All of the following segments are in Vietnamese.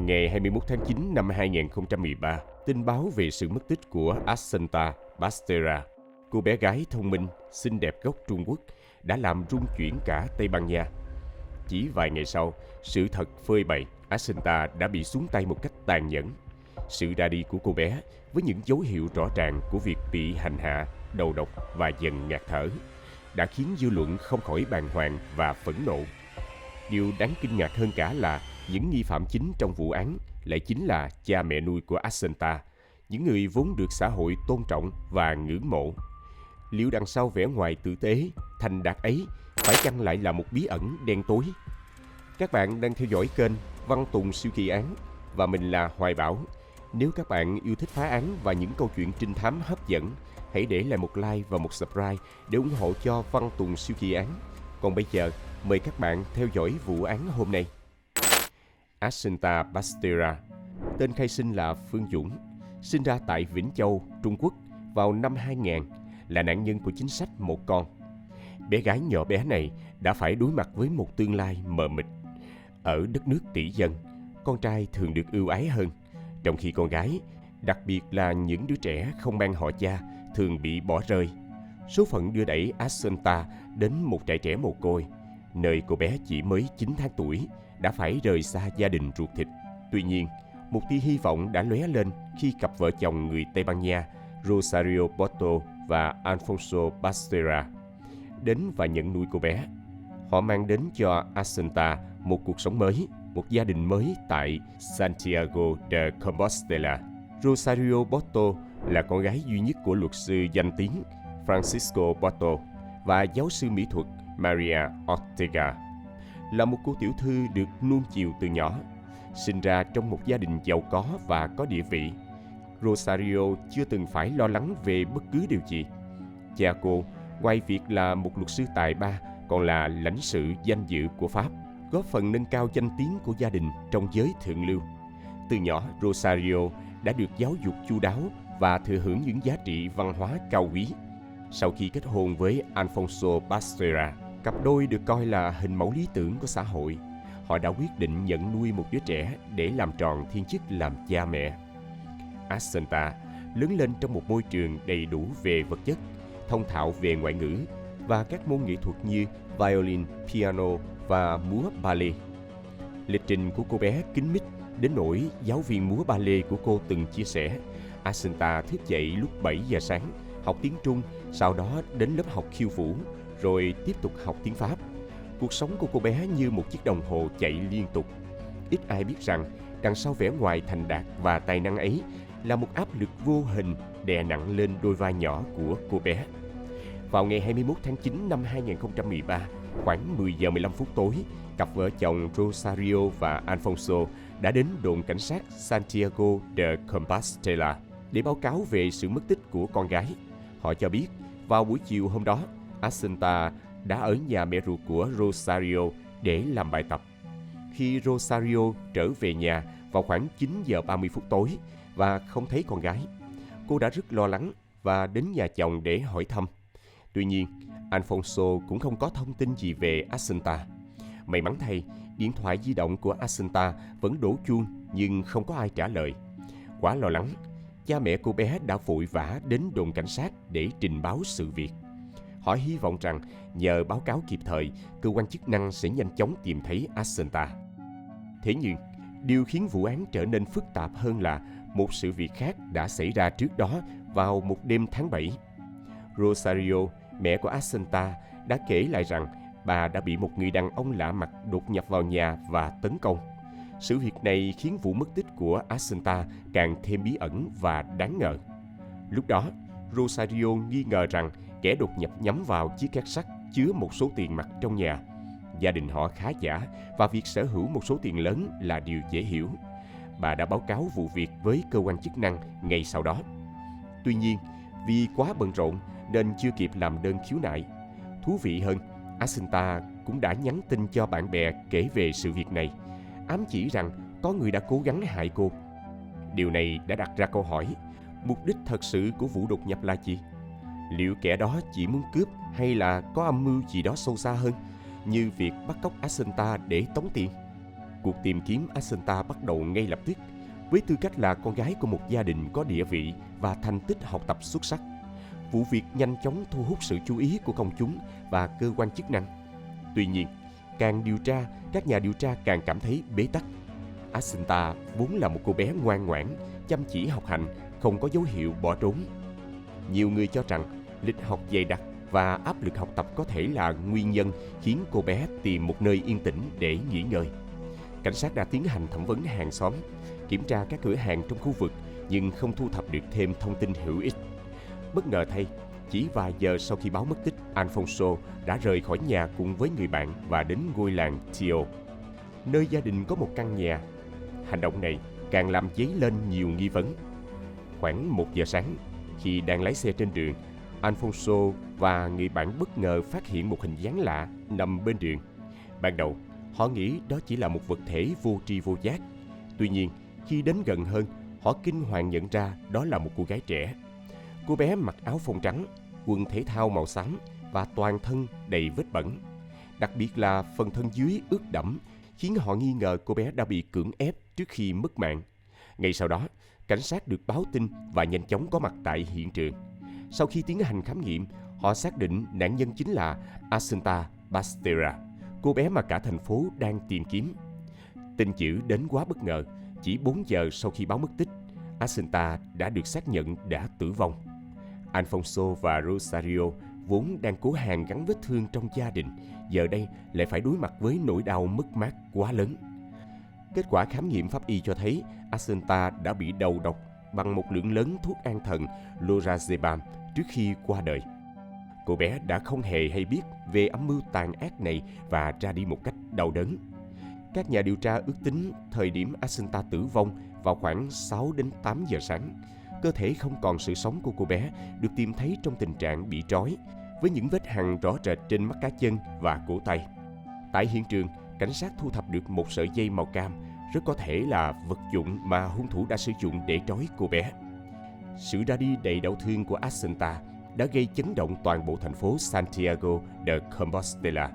ngày 21 tháng 9 năm 2013, tin báo về sự mất tích của Assunta Bastera, cô bé gái thông minh, xinh đẹp gốc Trung Quốc, đã làm rung chuyển cả Tây Ban Nha. Chỉ vài ngày sau, sự thật phơi bày Assunta đã bị xuống tay một cách tàn nhẫn. Sự ra đi của cô bé, với những dấu hiệu rõ ràng của việc bị hành hạ, đầu độc và dần ngạt thở, đã khiến dư luận không khỏi bàng hoàng và phẫn nộ. Điều đáng kinh ngạc hơn cả là những nghi phạm chính trong vụ án lại chính là cha mẹ nuôi của Assunta, những người vốn được xã hội tôn trọng và ngưỡng mộ. Liệu đằng sau vẻ ngoài tử tế, thành đạt ấy phải chăng lại là một bí ẩn đen tối? Các bạn đang theo dõi kênh Văn Tùng Siêu Kỳ Án và mình là Hoài Bảo. Nếu các bạn yêu thích phá án và những câu chuyện trinh thám hấp dẫn, hãy để lại một like và một subscribe để ủng hộ cho Văn Tùng Siêu Kỳ Án. Còn bây giờ, mời các bạn theo dõi vụ án hôm nay. Assunta Bastera, tên khai sinh là Phương Dũng, sinh ra tại Vĩnh Châu, Trung Quốc vào năm 2000, là nạn nhân của chính sách một con. Bé gái nhỏ bé này đã phải đối mặt với một tương lai mờ mịt. Ở đất nước tỷ dân, con trai thường được ưu ái hơn, trong khi con gái, đặc biệt là những đứa trẻ không mang họ cha, thường bị bỏ rơi. Số phận đưa đẩy Assunta đến một trại trẻ mồ côi, nơi cô bé chỉ mới 9 tháng tuổi, đã phải rời xa gia đình ruột thịt. Tuy nhiên, một tia hy vọng đã lóe lên khi cặp vợ chồng người Tây Ban Nha Rosario Porto và Alfonso Bastera đến và nhận nuôi cô bé. Họ mang đến cho Assunta một cuộc sống mới, một gia đình mới tại Santiago de Compostela. Rosario Porto là con gái duy nhất của luật sư danh tiếng Francisco Porto và giáo sư mỹ thuật Maria Ortega. Là một cô tiểu thư được nuông chiều từ nhỏ, sinh ra trong một gia đình giàu có và có địa vị. Rosario chưa từng phải lo lắng về bất cứ điều gì. Cha cô, ngoài việc là một luật sư tài ba, còn là lãnh sự danh dự của Pháp, góp phần nâng cao danh tiếng của gia đình trong giới thượng lưu. Từ nhỏ, Rosario đã được giáo dục chu đáo và thừa hưởng những giá trị văn hóa cao quý. Sau khi kết hôn với Alfonso Bastera, cặp đôi được coi là hình mẫu lý tưởng của xã hội. Họ đã quyết định nhận nuôi một đứa trẻ để làm tròn thiên chức làm cha mẹ. Assunta lớn lên trong một môi trường đầy đủ về vật chất, thông thạo về ngoại ngữ và các môn nghệ thuật như violin, piano và múa ballet. Lịch trình của cô bé kín mít đến nỗi giáo viên múa ballet của cô từng chia sẻ, Assunta thức dậy lúc 7 giờ sáng, học tiếng Trung, sau đó đến lớp học khiêu vũ, rồi tiếp tục học tiếng Pháp. Cuộc sống của cô bé như một chiếc đồng hồ chạy liên tục. Ít ai biết rằng đằng sau vẻ ngoài thành đạt và tài năng ấy là một áp lực vô hình đè nặng lên đôi vai nhỏ của cô bé. Vào ngày 21 tháng 9 năm 2013, khoảng 10 giờ 15 phút tối, cặp vợ chồng Rosario và Alfonso đã đến đồn cảnh sát Santiago de Compostela để báo cáo về sự mất tích của con gái. Họ cho biết, vào buổi chiều hôm đó, Assunta đã ở nhà mẹ ruột của Rosario để làm bài tập. Khi Rosario trở về nhà vào khoảng 9 giờ 30 phút tối và không thấy con gái, cô đã rất lo lắng và đến nhà chồng để hỏi thăm. Tuy nhiên, Alfonso cũng không có thông tin gì về Assunta. May mắn thay, điện thoại di động của Assunta vẫn đổ chuông nhưng không có ai trả lời. Quá lo lắng, cha mẹ cô bé đã vội vã đến đồn cảnh sát để trình báo sự việc. Họ hy vọng rằng nhờ báo cáo kịp thời, cơ quan chức năng sẽ nhanh chóng tìm thấy Assunta. Thế nhưng, điều khiến vụ án trở nên phức tạp hơn là một sự việc khác đã xảy ra trước đó vào một đêm tháng 7. Rosario, mẹ của Assunta, đã kể lại rằng bà đã bị một người đàn ông lạ mặt đột nhập vào nhà và tấn công. Sự việc này khiến vụ mất tích của Assunta càng thêm bí ẩn và đáng ngờ. Lúc đó, Rosario nghi ngờ rằng kẻ đột nhập nhắm vào chiếc két sắt chứa một số tiền mặt trong nhà. Gia đình họ khá giả và việc sở hữu một số tiền lớn là điều dễ hiểu. Bà đã báo cáo vụ việc với cơ quan chức năng ngay sau đó. Tuy nhiên, vì quá bận rộn nên chưa kịp làm đơn khiếu nại. Thú vị hơn, Assunta cũng đã nhắn tin cho bạn bè kể về sự việc này, ám chỉ rằng có người đã cố gắng hại cô. Điều này đã đặt ra câu hỏi, mục đích thật sự của vụ đột nhập là gì? Liệu kẻ đó chỉ muốn cướp hay là có âm mưu gì đó sâu xa hơn, như việc bắt cóc Assunta để tống tiền? Cuộc tìm kiếm Assunta bắt đầu ngay lập tức, với tư cách là con gái của một gia đình có địa vị và thành tích học tập xuất sắc. Vụ việc nhanh chóng thu hút sự chú ý của công chúng và cơ quan chức năng. Tuy nhiên, càng điều tra, các nhà điều tra càng cảm thấy bế tắc. Assunta vốn là một cô bé ngoan ngoãn, chăm chỉ học hành, không có dấu hiệu bỏ trốn. Nhiều người cho rằng lịch học dày đặc và áp lực học tập có thể là nguyên nhân khiến cô bé tìm một nơi yên tĩnh để nghỉ ngơi. Cảnh sát đã tiến hành thẩm vấn hàng xóm, kiểm tra các cửa hàng trong khu vực nhưng không thu thập được thêm thông tin hữu ích. Bất ngờ thay, chỉ vài giờ sau khi báo mất tích, Alfonso đã rời khỏi nhà cùng với người bạn và đến ngôi làng Tio, nơi gia đình có một căn nhà. Hành động này càng làm dấy lên nhiều nghi vấn. Khoảng 1 giờ sáng, khi đang lái xe trên đường, Alfonso và người bạn bất ngờ phát hiện một hình dáng lạ nằm bên đường. Ban đầu, họ nghĩ đó chỉ là một vật thể vô tri vô giác. Tuy nhiên, khi đến gần hơn, họ kinh hoàng nhận ra đó là một cô gái trẻ. Cô bé mặc áo phông trắng, quần thể thao màu xám và toàn thân đầy vết bẩn. Đặc biệt là phần thân dưới ướt đẫm, khiến họ nghi ngờ cô bé đã bị cưỡng ép trước khi mất mạng. Ngay sau đó, cảnh sát được báo tin và nhanh chóng có mặt tại hiện trường. Sau khi tiến hành khám nghiệm, họ xác định nạn nhân chính là Assunta Bastera, cô bé mà cả thành phố đang tìm kiếm. Tin dữ đến quá bất ngờ. Chỉ 4 giờ sau khi báo mất tích, Assunta đã được xác nhận đã tử vong. Alfonso và Rosario vốn đang cố hàn gắn vết thương trong gia đình, giờ đây lại phải đối mặt với nỗi đau mất mát quá lớn. Kết quả khám nghiệm pháp y cho thấy Assunta đã bị đầu độc bằng một lượng lớn thuốc an thần Lorazepam trước khi qua đời. Cô bé đã không hề hay biết về âm mưu tàn ác này và ra đi một cách đau đớn. Các nhà điều tra ước tính thời điểm Assunta tử vong vào khoảng 6 đến 8 giờ sáng. Cơ thể không còn sự sống của cô bé được tìm thấy trong tình trạng bị trói, với những vết hằn rõ rệt trên mắt cá chân và cổ tay. Tại hiện trường, cảnh sát thu thập được một sợi dây màu cam, rất có thể là vật dụng mà hung thủ đã sử dụng để trói cô bé. Sự ra đi đầy đau thương của Assunta đã gây chấn động toàn bộ thành phố Santiago de Compostela.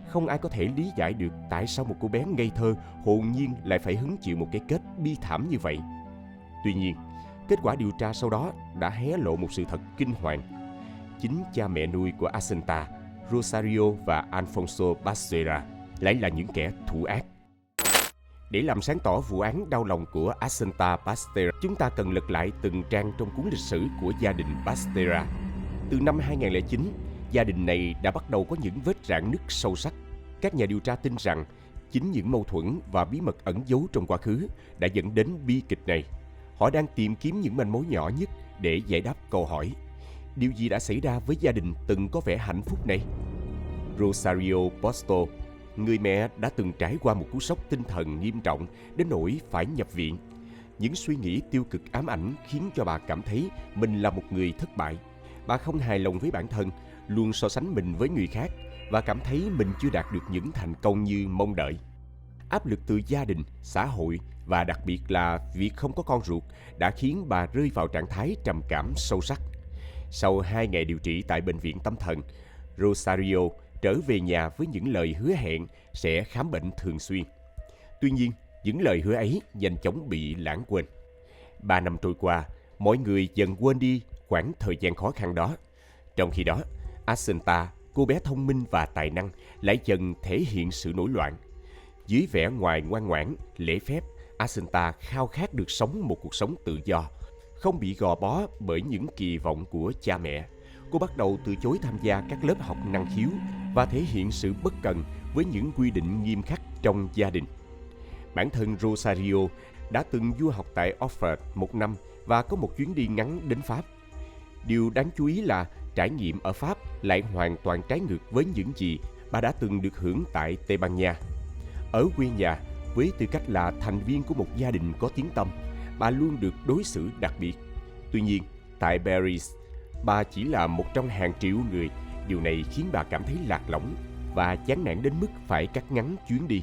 Không ai có thể lý giải được tại sao một cô bé ngây thơ, hồn nhiên lại phải hứng chịu một cái kết bi thảm như vậy. Tuy nhiên, kết quả điều tra sau đó đã hé lộ một sự thật kinh hoàng. Chính cha mẹ nuôi của Assunta, Rosario và Alfonso Bastera lại là những kẻ thủ ác. Để làm sáng tỏ vụ án đau lòng của Assunta Bastera, chúng ta cần lật lại từng trang trong cuốn lịch sử của gia đình Bastera. Từ năm 2009, gia đình này đã bắt đầu có những vết rạn nứt sâu sắc. Các nhà điều tra tin rằng chính những mâu thuẫn và bí mật ẩn giấu trong quá khứ đã dẫn đến bi kịch này. Họ đang tìm kiếm những manh mối nhỏ nhất để giải đáp câu hỏi: điều gì đã xảy ra với gia đình từng có vẻ hạnh phúc này? Rosario Posto, người mẹ đã từng trải qua một cú sốc tinh thần nghiêm trọng đến nỗi phải nhập viện. Những suy nghĩ tiêu cực ám ảnh khiến cho bà cảm thấy mình là một người thất bại. Bà không hài lòng với bản thân, luôn so sánh mình với người khác và cảm thấy mình chưa đạt được những thành công như mong đợi. Áp lực từ gia đình, xã hội và đặc biệt là việc không có con ruột đã khiến bà rơi vào trạng thái trầm cảm sâu sắc. Sau 2 ngày điều trị tại bệnh viện tâm thần, Rosario trở về nhà với những lời hứa hẹn sẽ khám bệnh thường xuyên. Tuy nhiên, những lời hứa ấy nhanh chóng bị lãng quên. 3 năm trôi qua, mọi người dần quên đi khoảng thời gian khó khăn đó. Trong khi đó, Assunta, cô bé thông minh và tài năng, lại dần thể hiện sự nổi loạn. Dưới vẻ ngoài ngoan ngoãn, lễ phép, Assunta khao khát được sống một cuộc sống tự do, không bị gò bó bởi những kỳ vọng của cha mẹ. Cô bắt đầu từ chối tham gia các lớp học năng khiếu và thể hiện sự bất cần với những quy định nghiêm khắc trong gia đình. Bản thân Rosario đã từng du học tại Oxford 1 năm và có một chuyến đi ngắn đến Pháp. Điều đáng chú ý là trải nghiệm ở Pháp lại hoàn toàn trái ngược với những gì bà đã từng được hưởng tại Tây Ban Nha. Ở quê nhà, với tư cách là thành viên của một gia đình có tiếng tăm, bà luôn được đối xử đặc biệt. Tuy nhiên, tại Paris, bà chỉ là một trong hàng triệu người. Điều này khiến bà cảm thấy lạc lõng và chán nản đến mức phải cắt ngắn chuyến đi.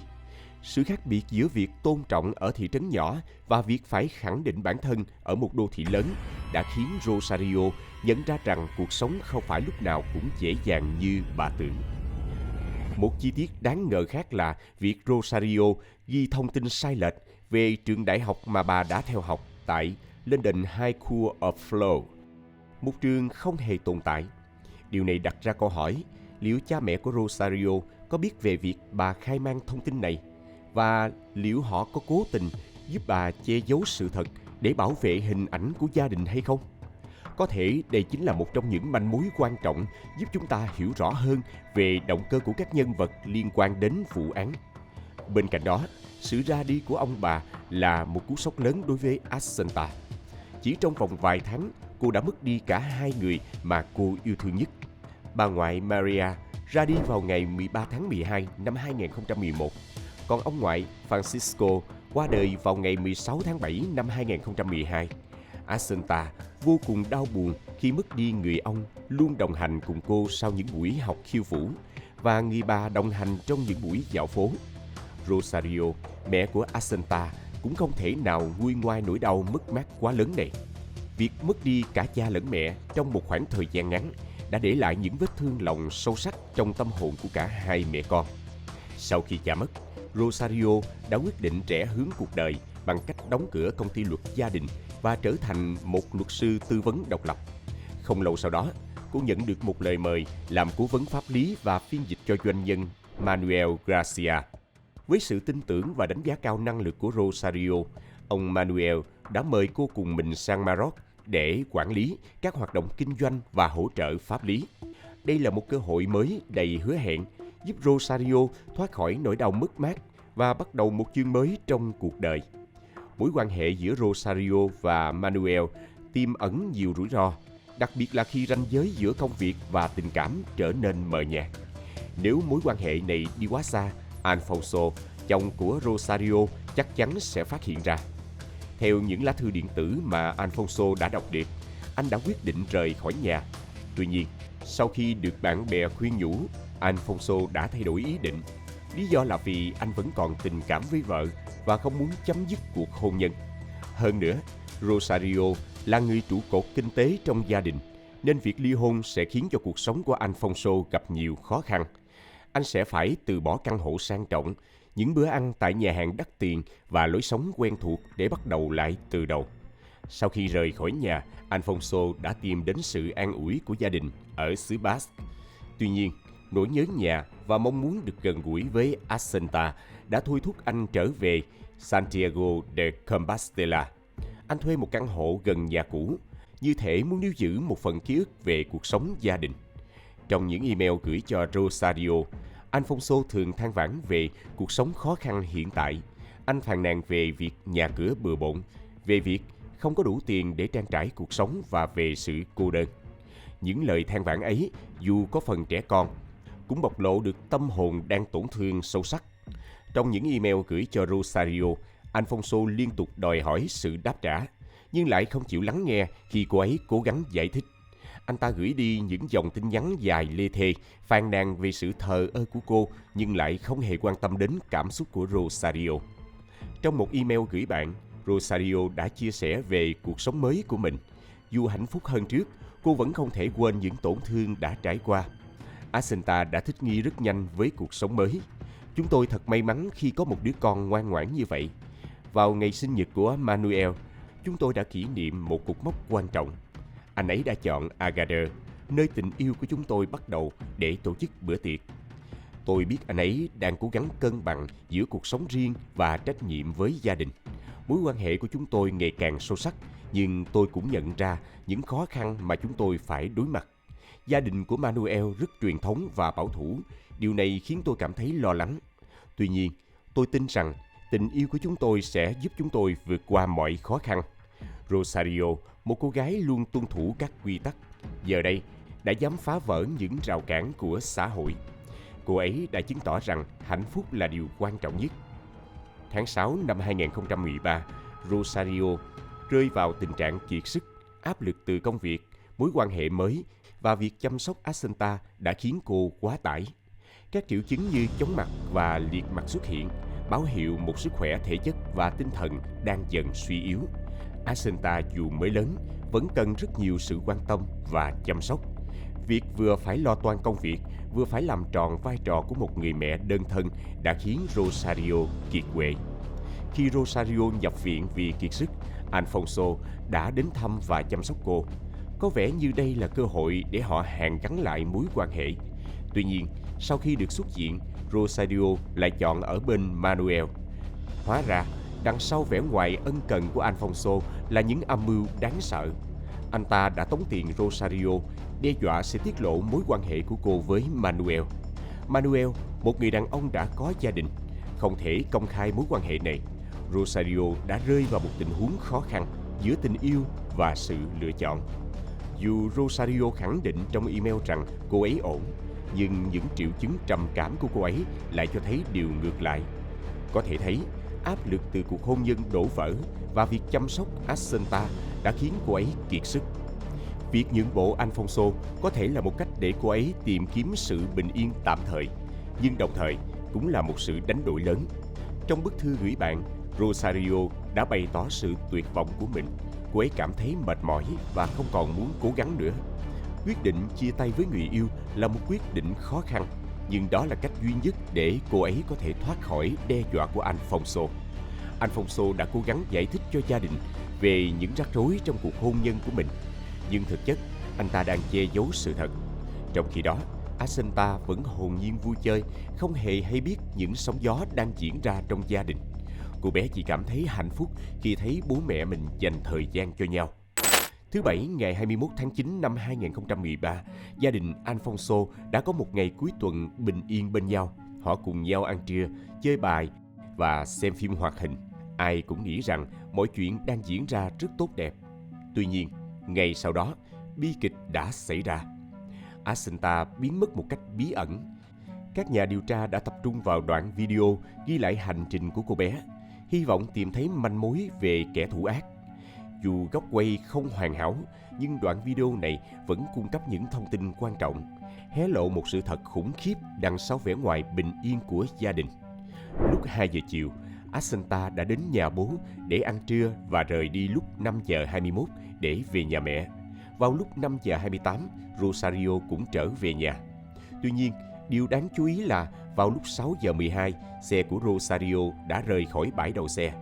Sự khác biệt giữa việc tôn trọng ở thị trấn nhỏ và việc phải khẳng định bản thân ở một đô thị lớn đã khiến Rosario nhận ra rằng cuộc sống không phải lúc nào cũng dễ dàng như bà tưởng. Một chi tiết đáng ngờ khác là việc Rosario ghi thông tin sai lệch về trường đại học mà bà đã theo học tại London High School of Law, một trường không hề tồn tại. Điều này đặt ra câu hỏi, liệu cha mẹ của Rosario có biết về việc bà khai man thông tin này, và liệu họ có cố tình giúp bà che giấu sự thật để bảo vệ hình ảnh của gia đình hay không? Có thể đây chính là một trong những manh mối quan trọng giúp chúng ta hiểu rõ hơn về động cơ của các nhân vật liên quan đến vụ án. Bên cạnh đó, sự ra đi của ông bà là một cú sốc lớn đối với Assunta. Chỉ trong vòng vài tháng, cô đã mất đi cả hai người mà cô yêu thương nhất. Bà ngoại Maria ra đi vào ngày 13 tháng 12 năm 2011, còn ông ngoại Francisco qua đời vào ngày 16 tháng 7 năm 2012. Assunta vô cùng đau buồn khi mất đi người ông luôn đồng hành cùng cô sau những buổi học khiêu vũ và người bà đồng hành trong những buổi dạo phố. Rosario, mẹ của Assunta, cũng không thể nào nguôi ngoai nỗi đau mất mát quá lớn này. Việc mất đi cả cha lẫn mẹ trong một khoảng thời gian ngắn đã để lại những vết thương lòng sâu sắc trong tâm hồn của cả hai mẹ con. Sau khi cha mất, Rosario đã quyết định rẽ hướng cuộc đời bằng cách đóng cửa công ty luật gia đình và trở thành một luật sư tư vấn độc lập. Không lâu sau đó, cô nhận được một lời mời làm cố vấn pháp lý và phiên dịch cho doanh nhân Manuel Garcia. Với sự tin tưởng và đánh giá cao năng lực của Rosario, ông Manuel đã mời cô cùng mình sang Maroc để quản lý các hoạt động kinh doanh và hỗ trợ pháp lý. Đây là một cơ hội mới đầy hứa hẹn, giúp Rosario thoát khỏi nỗi đau mất mát và bắt đầu một chương mới trong cuộc đời. Mối quan hệ giữa Rosario và Manuel tiềm ẩn nhiều rủi ro, đặc biệt là khi ranh giới giữa công việc và tình cảm trở nên mờ nhạt. Nếu mối quan hệ này đi quá xa, Alfonso, chồng của Rosario, chắc chắn sẽ phát hiện ra. Theo những lá thư điện tử mà Alfonso đã đọc được, anh đã quyết định rời khỏi nhà. Tuy nhiên, sau khi được bạn bè khuyên nhủ, Alfonso đã thay đổi ý định. Lý do là vì anh vẫn còn tình cảm với vợ và không muốn chấm dứt cuộc hôn nhân. Hơn nữa, Rosario là người trụ cột kinh tế trong gia đình, nên việc ly hôn sẽ khiến cho cuộc sống của Alfonso gặp nhiều khó khăn. Anh sẽ phải từ bỏ căn hộ sang trọng, những bữa ăn tại nhà hàng đắt tiền và lối sống quen thuộc để bắt đầu lại từ đầu. Sau khi rời khỏi nhà, Alfonso đã tìm đến sự an ủi của gia đình ở xứ Basque. Tuy nhiên, nỗi nhớ nhà và mong muốn được gần gũi với Assunta đã thôi thúc anh trở về Santiago de Compostela. Anh thuê một căn hộ gần nhà cũ, như thể muốn níu giữ một phần ký ức về cuộc sống gia đình. Trong những email gửi cho Rosario, Alfonso thường than vãn về cuộc sống khó khăn hiện tại. Anh phàn nàn về việc nhà cửa bừa bộn, về việc không có đủ tiền để trang trải cuộc sống và về sự cô đơn. Những lời than vãn ấy, dù có phần trẻ con, cũng bộc lộ được tâm hồn đang tổn thương sâu sắc. Trong những email gửi cho Rosario, Alfonso liên tục đòi hỏi sự đáp trả, nhưng lại không chịu lắng nghe khi cô ấy cố gắng giải thích. Anh ta gửi đi những dòng tin nhắn dài lê thê, phàn nàn về sự thờ ơ của cô, nhưng lại không hề quan tâm đến cảm xúc của Rosario. Trong một email gửi bạn, Rosario đã chia sẻ về cuộc sống mới của mình. Dù hạnh phúc hơn trước, cô vẫn không thể quên những tổn thương đã trải qua. Assunta đã thích nghi rất nhanh với cuộc sống mới. Chúng tôi thật may mắn khi có một đứa con ngoan ngoãn như vậy. Vào ngày sinh nhật của Manuel, chúng tôi đã kỷ niệm một cột mốc quan trọng. Anh ấy đã chọn Agadir, nơi tình yêu của chúng tôi bắt đầu, để tổ chức bữa tiệc. Tôi biết anh ấy đang cố gắng cân bằng giữa cuộc sống riêng và trách nhiệm với gia đình. Mối quan hệ của chúng tôi ngày càng sâu sắc, nhưng tôi cũng nhận ra những khó khăn mà chúng tôi phải đối mặt. Gia đình của Manuel rất truyền thống và bảo thủ. Điều này khiến tôi cảm thấy lo lắng. Tuy nhiên, tôi tin rằng tình yêu của chúng tôi sẽ giúp chúng tôi vượt qua mọi khó khăn. Rosario, một cô gái luôn tuân thủ các quy tắc, giờ đây đã dám phá vỡ những rào cản của xã hội. Cô ấy đã chứng tỏ rằng hạnh phúc là điều quan trọng nhất. Tháng 6 năm 2013, Rosario rơi vào tình trạng kiệt sức, áp lực từ công việc, mối quan hệ mới và việc chăm sóc Assunta đã khiến cô quá tải. Các triệu chứng như chóng mặt và liệt mặt xuất hiện, báo hiệu một sức khỏe thể chất và tinh thần đang dần suy yếu. Assunta dù mới lớn, vẫn cần rất nhiều sự quan tâm và chăm sóc. Việc vừa phải lo toan công việc, vừa phải làm tròn vai trò của một người mẹ đơn thân đã khiến Rosario kiệt quệ. Khi Rosario nhập viện vì kiệt sức, Alfonso đã đến thăm và chăm sóc cô. Có vẻ như đây là cơ hội để họ hàn gắn lại mối quan hệ. Tuy nhiên, sau khi được xuất viện, Rosario lại chọn ở bên Manuel. Hóa ra, đằng sau vẻ ngoài ân cần của Alfonso là những âm mưu đáng sợ. Anh ta đã tống tiền Rosario, đe dọa sẽ tiết lộ mối quan hệ của cô với Manuel. Manuel, một người đàn ông đã có gia đình, không thể công khai mối quan hệ này. Rosario đã rơi vào một tình huống khó khăn giữa tình yêu và sự lựa chọn. Dù Rosario khẳng định trong email rằng cô ấy ổn, nhưng những triệu chứng trầm cảm của cô ấy lại cho thấy điều ngược lại. Có thể thấy, áp lực từ cuộc hôn nhân đổ vỡ và việc chăm sóc Assunta đã khiến cô ấy kiệt sức. Việc nhượng bộ Alfonso có thể là một cách để cô ấy tìm kiếm sự bình yên tạm thời, nhưng đồng thời cũng là một sự đánh đổi lớn. Trong bức thư gửi bạn, Rosario đã bày tỏ sự tuyệt vọng của mình. Cô ấy cảm thấy mệt mỏi và không còn muốn cố gắng nữa. Quyết định chia tay với người yêu là một quyết định khó khăn, nhưng đó là cách duy nhất để cô ấy có thể thoát khỏi đe dọa của Alfonso. Alfonso đã cố gắng giải thích cho gia đình về những rắc rối trong cuộc hôn nhân của mình, nhưng thực chất anh ta đang che giấu sự thật. Trong khi đó, Assunta vẫn hồn nhiên vui chơi, không hề hay biết những sóng gió đang diễn ra trong gia đình. Cô bé chỉ cảm thấy hạnh phúc khi thấy bố mẹ mình dành thời gian cho nhau. Thứ Bảy, ngày 21 tháng 9 năm 2013, gia đình Alfonso đã có một ngày cuối tuần bình yên bên nhau. Họ cùng nhau ăn trưa, chơi bài và xem phim hoạt hình. Ai cũng nghĩ rằng mọi chuyện đang diễn ra rất tốt đẹp. Tuy nhiên, ngày sau đó, bi kịch đã xảy ra. Assunta biến mất một cách bí ẩn. Các nhà điều tra đã tập trung vào đoạn video ghi lại hành trình của cô bé, hy vọng tìm thấy manh mối về kẻ thủ ác. Dù góc quay không hoàn hảo, nhưng đoạn video này vẫn cung cấp những thông tin quan trọng, hé lộ một sự thật khủng khiếp đằng sau vẻ ngoài bình yên của gia đình. Lúc 2 giờ chiều, Assunta đã đến nhà bố để ăn trưa và rời đi lúc 5 giờ 21 để về nhà mẹ. Vào lúc 5 giờ 28, Rosario cũng trở về nhà. Tuy nhiên, điều đáng chú ý là vào lúc 6 giờ 12, xe của Rosario đã rời khỏi bãi đậu xe.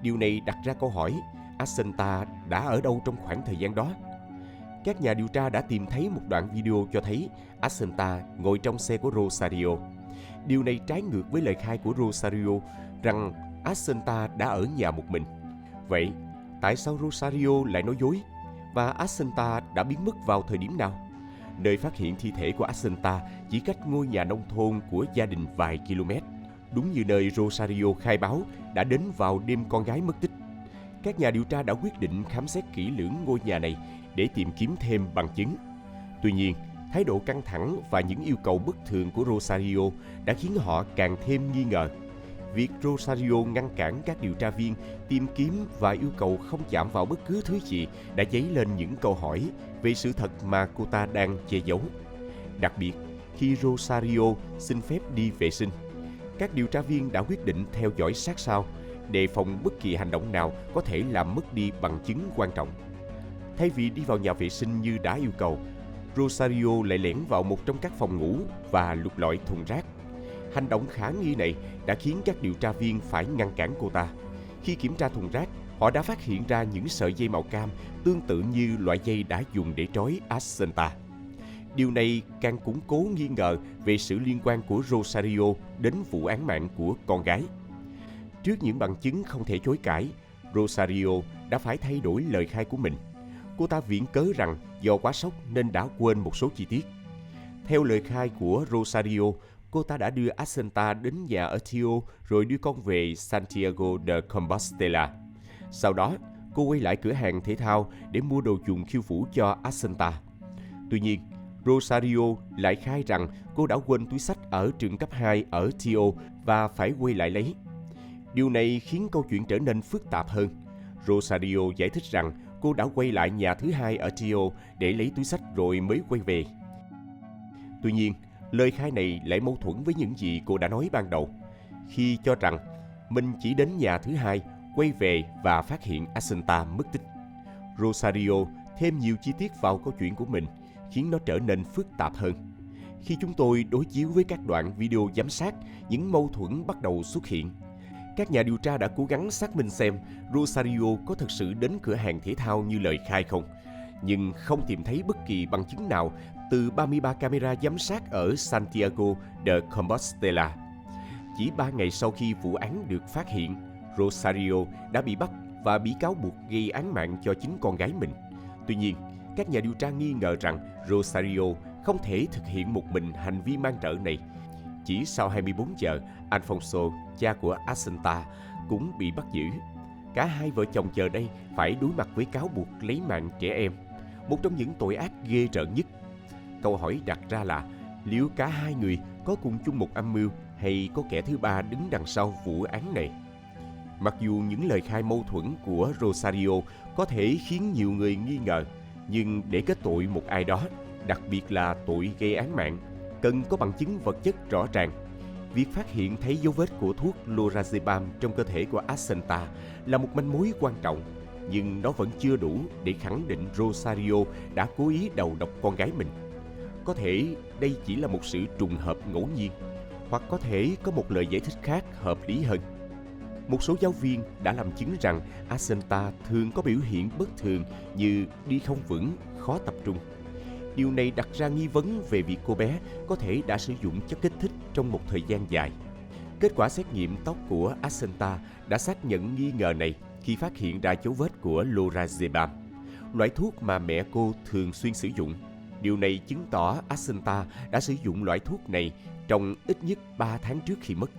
Điều này đặt ra câu hỏi, Assunta đã ở đâu trong khoảng thời gian đó? Các nhà điều tra đã tìm thấy một đoạn video cho thấy Assunta ngồi trong xe của Rosario. Điều này trái ngược với lời khai của Rosario rằng Assunta đã ở nhà một mình. Vậy, tại sao Rosario lại nói dối? Và Assunta đã biến mất vào thời điểm nào? Nơi phát hiện thi thể của Assunta chỉ cách ngôi nhà nông thôn của gia đình vài km, đúng như nơi Rosario khai báo đã đến vào đêm con gái mất tích. Các nhà điều tra đã quyết định khám xét kỹ lưỡng ngôi nhà này để tìm kiếm thêm bằng chứng. Tuy nhiên, thái độ căng thẳng và những yêu cầu bất thường của Rosario đã khiến họ càng thêm nghi ngờ. Việc Rosario ngăn cản các điều tra viên tìm kiếm và yêu cầu không chạm vào bất cứ thứ gì đã dấy lên những câu hỏi về sự thật mà cô ta đang che giấu. Đặc biệt, khi Rosario xin phép đi vệ sinh, các điều tra viên đã quyết định theo dõi sát sao, đề phòng bất kỳ hành động nào có thể làm mất đi bằng chứng quan trọng. Thay vì đi vào nhà vệ sinh như đã yêu cầu, Rosario lại lẻn vào một trong các phòng ngủ và lục lọi thùng rác. Hành động khả nghi này đã khiến các điều tra viên phải ngăn cản cô ta. Khi kiểm tra thùng rác, họ đã phát hiện ra những sợi dây màu cam tương tự như loại dây đã dùng để trói Assunta. Điều này càng củng cố nghi ngờ về sự liên quan của Rosario đến vụ án mạng của con gái. Trước những bằng chứng không thể chối cãi, Rosario đã phải thay đổi lời khai của mình. Cô ta viện cớ rằng do quá sốc nên đã quên một số chi tiết. Theo lời khai của Rosario, cô ta đã đưa Assunta đến nhà ở Tio rồi đưa con về Santiago de Compostela. Sau đó, cô quay lại cửa hàng thể thao để mua đồ dùng khiêu vũ cho Assunta. Tuy nhiên, Rosario lại khai rằng cô đã quên túi xách ở trường cấp 2 ở Tio và phải quay lại lấy. Điều này khiến câu chuyện trở nên phức tạp hơn. Rosario giải thích rằng cô đã quay lại nhà thứ hai ở Tio để lấy túi xách rồi mới quay về. Tuy nhiên, lời khai này lại mâu thuẫn với những gì cô đã nói ban đầu, khi cho rằng mình chỉ đến nhà thứ hai, quay về và phát hiện Assunta mất tích. Rosario thêm nhiều chi tiết vào câu chuyện của mình, khiến nó trở nên phức tạp hơn. Khi chúng tôi đối chiếu với các đoạn video giám sát, những mâu thuẫn bắt đầu xuất hiện. Các nhà điều tra đã cố gắng xác minh xem Rosario có thực sự đến cửa hàng thể thao như lời khai không, nhưng không tìm thấy bất kỳ bằng chứng nào từ 33 camera giám sát ở Santiago de Compostela. Chỉ 3 ngày sau khi vụ án được phát hiện, Rosario đã bị bắt và bị cáo buộc gây án mạng cho chính con gái mình. Tuy nhiên, các nhà điều tra nghi ngờ rằng Rosario không thể thực hiện một mình hành vi man rợ này. Chỉ sau 24 giờ, Alfonso, cha của Assunta, cũng bị bắt giữ. Cả hai vợ chồng giờ đây phải đối mặt với cáo buộc lấy mạng trẻ em, một trong những tội ác ghê rợn nhất. Câu hỏi đặt ra là liệu cả hai người có cùng chung một âm mưu hay có kẻ thứ ba đứng đằng sau vụ án này? Mặc dù những lời khai mâu thuẫn của Rosario có thể khiến nhiều người nghi ngờ, nhưng để kết tội một ai đó, đặc biệt là tội gây án mạng, cần có bằng chứng vật chất rõ ràng. Việc phát hiện thấy dấu vết của thuốc lorazepam trong cơ thể của Assunta là một manh mối quan trọng, nhưng nó vẫn chưa đủ để khẳng định Rosario đã cố ý đầu độc con gái mình. Có thể đây chỉ là một sự trùng hợp ngẫu nhiên, hoặc có thể có một lời giải thích khác hợp lý hơn. Một số giáo viên đã làm chứng rằng Assunta thường có biểu hiện bất thường như đi không vững, khó tập trung. Điều này đặt ra nghi vấn về việc cô bé có thể đã sử dụng chất kích thích trong một thời gian dài. Kết quả xét nghiệm tóc của Assunta đã xác nhận nghi ngờ này khi phát hiện ra dấu vết của lorazepam, loại thuốc mà mẹ cô thường xuyên sử dụng. Điều này chứng tỏ Assunta đã sử dụng loại thuốc này trong ít nhất 3 tháng trước khi mất.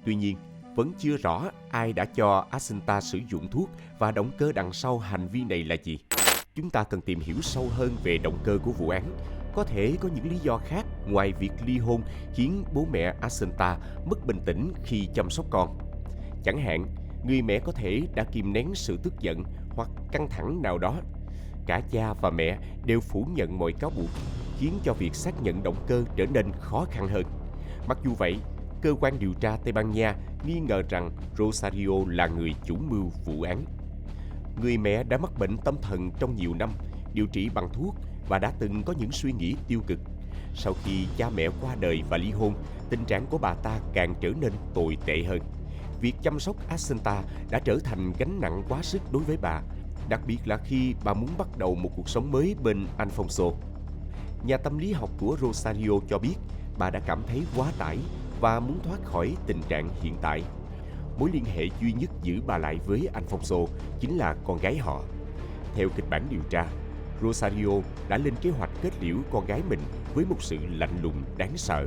Tuy nhiên, vẫn chưa rõ ai đã cho Assunta sử dụng thuốc và động cơ đằng sau hành vi này là gì. Chúng ta cần tìm hiểu sâu hơn về động cơ của vụ án. Có thể có những lý do khác ngoài việc ly hôn khiến bố mẹ Assunta mất bình tĩnh khi chăm sóc con. Chẳng hạn, người mẹ có thể đã kìm nén sự tức giận hoặc căng thẳng nào đó. Cả cha và mẹ đều phủ nhận mọi cáo buộc, khiến cho việc xác nhận động cơ trở nên khó khăn hơn. Mặc dù vậy, cơ quan điều tra Tây Ban Nha nghi ngờ rằng Rosario là người chủ mưu vụ án. Người mẹ đã mắc bệnh tâm thần trong nhiều năm, điều trị bằng thuốc và đã từng có những suy nghĩ tiêu cực. Sau khi cha mẹ qua đời và ly hôn, tình trạng của bà ta càng trở nên tồi tệ hơn. Việc chăm sóc Assunta đã trở thành gánh nặng quá sức đối với bà, đặc biệt là khi bà muốn bắt đầu một cuộc sống mới bên Alfonso. Nhà tâm lý học của Rosario cho biết bà đã cảm thấy quá tải và muốn thoát khỏi tình trạng hiện tại. Mối liên hệ duy nhất giữ bà lại với Alfonso chính là con gái họ. Theo kịch bản điều tra, Rosario đã lên kế hoạch kết liễu con gái mình với một sự lạnh lùng đáng sợ.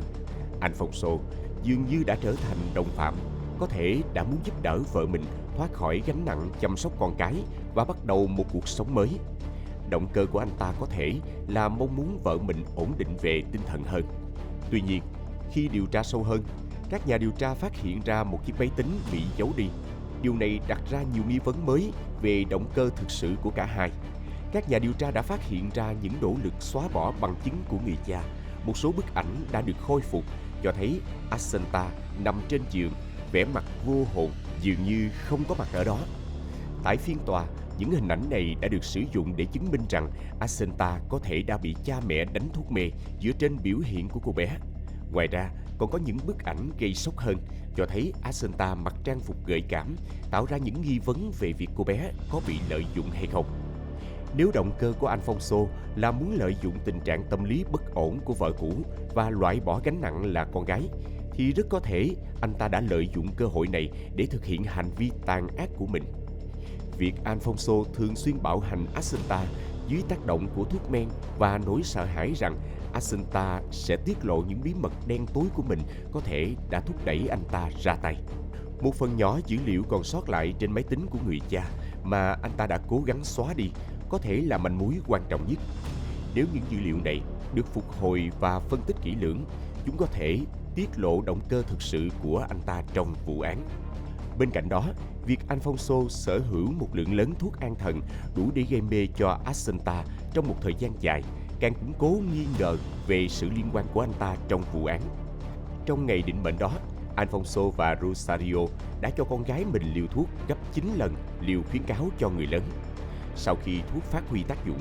Alfonso dường như đã trở thành đồng phạm, có thể đã muốn giúp đỡ vợ mình thoát khỏi gánh nặng chăm sóc con cái và bắt đầu một cuộc sống mới. Động cơ của anh ta có thể là mong muốn vợ mình ổn định về tinh thần hơn. Tuy nhiên, khi điều tra sâu hơn, các nhà điều tra phát hiện ra một chiếc máy tính bị giấu đi. Điều này đặt ra nhiều nghi vấn mới về động cơ thực sự của cả hai. Các nhà điều tra đã phát hiện ra những nỗ lực xóa bỏ bằng chứng của người cha. Một số bức ảnh đã được khôi phục cho thấy Assunta nằm trên giường, vẻ mặt vô hồn, dường như không có mặt ở đó. Tại phiên tòa, những hình ảnh này đã được sử dụng để chứng minh rằng Assunta có thể đã bị cha mẹ đánh thuốc mê dựa trên biểu hiện của cô bé. Ngoài ra, còn có những bức ảnh gây sốc hơn cho thấy Assunta mặc trang phục gợi cảm, tạo ra những nghi vấn về việc cô bé có bị lợi dụng hay không. Nếu động cơ của Alfonso là muốn lợi dụng tình trạng tâm lý bất ổn của vợ cũ và loại bỏ gánh nặng là con gái, thì rất có thể anh ta đã lợi dụng cơ hội này để thực hiện hành vi tàn ác của mình. Việc Alfonso thường xuyên bạo hành Assunta dưới tác động của thuốc men và nỗi sợ hãi rằng Assunta sẽ tiết lộ những bí mật đen tối của mình có thể đã thúc đẩy anh ta ra tay. Một phần nhỏ dữ liệu còn sót lại trên máy tính của người cha mà anh ta đã cố gắng xóa đi có thể là manh mối quan trọng nhất. Nếu những dữ liệu này được phục hồi và phân tích kỹ lưỡng, chúng có thể tiết lộ động cơ thực sự của anh ta trong vụ án. Bên cạnh đó, việc Alfonso sở hữu một lượng lớn thuốc an thần đủ để gây mê cho Assunta trong một thời gian dài càng củng cố nghi ngờ về sự liên quan của anh ta trong vụ án. Trong ngày định mệnh đó, Alfonso và Rosario đã cho con gái mình liều thuốc gấp 9 lần liều khuyến cáo cho người lớn. Sau khi thuốc phát huy tác dụng,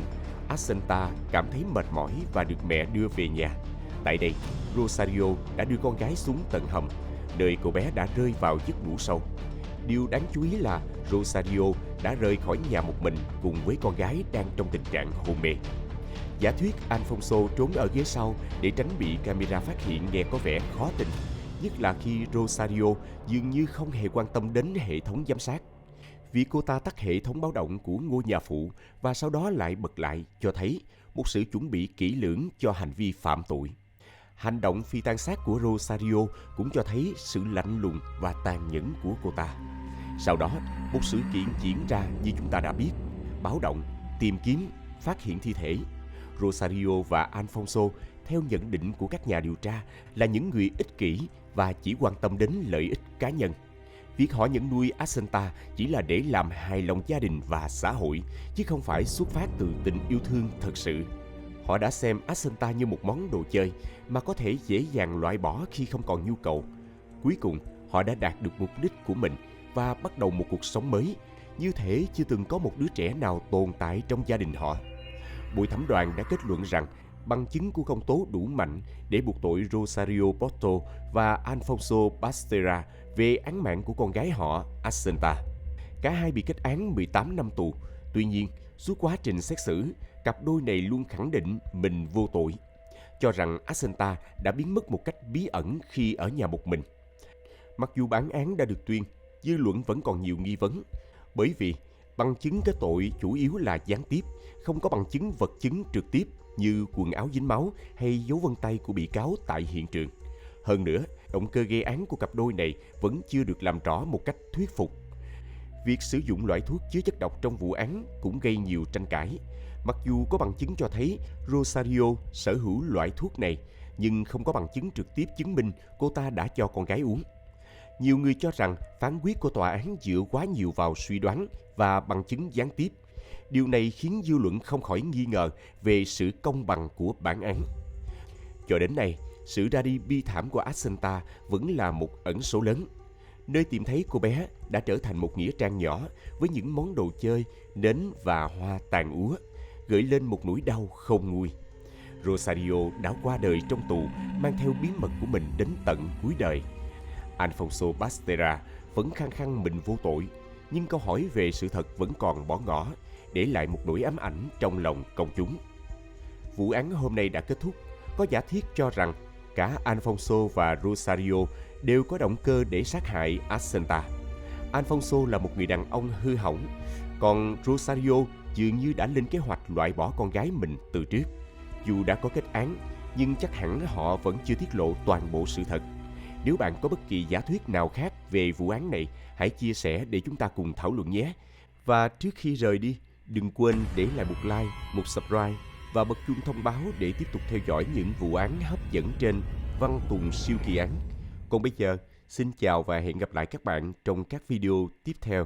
Assunta cảm thấy mệt mỏi và được mẹ đưa về nhà. Tại đây, Rosario đã đưa con gái xuống tận hầm, nơi cô bé đã rơi vào giấc ngủ sâu. Điều đáng chú ý là Rosario đã rời khỏi nhà một mình cùng với con gái đang trong tình trạng hôn mê. Giả thuyết Alfonso trốn ở ghế sau để tránh bị camera phát hiện nghe có vẻ khó tin, nhất là khi Rosario dường như không hề quan tâm đến hệ thống giám sát. Việc cô ta tắt hệ thống báo động của ngôi nhà phụ và sau đó lại bật lại cho thấy một sự chuẩn bị kỹ lưỡng cho hành vi phạm tội. Hành động phi tang sát của Rosario cũng cho thấy sự lạnh lùng và tàn nhẫn của cô ta. Sau đó, một sự kiện diễn ra như chúng ta đã biết: báo động, tìm kiếm, phát hiện thi thể. Rosario và Alfonso, theo nhận định của các nhà điều tra, là những người ích kỷ và chỉ quan tâm đến lợi ích cá nhân. Việc họ nhận nuôi Assunta chỉ là để làm hài lòng gia đình và xã hội, chứ không phải xuất phát từ tình yêu thương thật sự. Họ đã xem Assunta như một món đồ chơi mà có thể dễ dàng loại bỏ khi không còn nhu cầu. Cuối cùng, họ đã đạt được mục đích của mình và bắt đầu một cuộc sống mới, như thể chưa từng có một đứa trẻ nào tồn tại trong gia đình họ. Buổi thẩm đoàn đã kết luận rằng bằng chứng của công tố đủ mạnh để buộc tội Rosario Porto và Alfonso Bastera về án mạng của con gái họ Assunta. Cả hai bị kết án 18 năm tù. Tuy nhiên, suốt quá trình xét xử, cặp đôi này luôn khẳng định mình vô tội, cho rằng Assunta đã biến mất một cách bí ẩn khi ở nhà một mình. Mặc dù bản án đã được tuyên, dư luận vẫn còn nhiều nghi vấn, bởi vì bằng chứng kết tội chủ yếu là gián tiếp, không có bằng chứng vật chứng trực tiếp như quần áo dính máu hay dấu vân tay của bị cáo tại hiện trường. Hơn nữa, động cơ gây án của cặp đôi này vẫn chưa được làm rõ một cách thuyết phục. Việc sử dụng loại thuốc chứa chất độc trong vụ án cũng gây nhiều tranh cãi. Mặc dù có bằng chứng cho thấy Rosario sở hữu loại thuốc này, nhưng không có bằng chứng trực tiếp chứng minh cô ta đã cho con gái uống. Nhiều người cho rằng phán quyết của tòa án dựa quá nhiều vào suy đoán và bằng chứng gián tiếp. Điều này khiến dư luận không khỏi nghi ngờ về sự công bằng của bản án. Cho đến nay, sự ra đi bi thảm của Assunta vẫn là một ẩn số lớn. Nơi tìm thấy cô bé đã trở thành một nghĩa trang nhỏ với những món đồ chơi, nến và hoa tàn úa, gợi lên một nỗi đau không nguôi. Rosario đã qua đời trong tù, mang theo bí mật của mình đến tận cuối đời. Alfonso Bastera vẫn khăng khăng mình vô tội, nhưng câu hỏi về sự thật vẫn còn bỏ ngỏ, để lại một nỗi ám ảnh trong lòng công chúng. Vụ án hôm nay đã kết thúc. Có giả thiết cho rằng cả Alfonso và Rosario đều có động cơ để sát hại Assunta. Alfonso là một người đàn ông hư hỏng, còn Rosario dường như đã lên kế hoạch loại bỏ con gái mình từ trước. Dù đã có kết án, nhưng chắc hẳn họ vẫn chưa tiết lộ toàn bộ sự thật. Nếu bạn có bất kỳ giả thuyết nào khác về vụ án này, hãy chia sẻ để chúng ta cùng thảo luận nhé. Và trước khi rời đi, đừng quên để lại một like, một subscribe và bật chuông thông báo để tiếp tục theo dõi những vụ án hấp dẫn trên Văn Tùng Siêu Kỳ Án. Còn bây giờ, xin chào và hẹn gặp lại các bạn trong các video tiếp theo.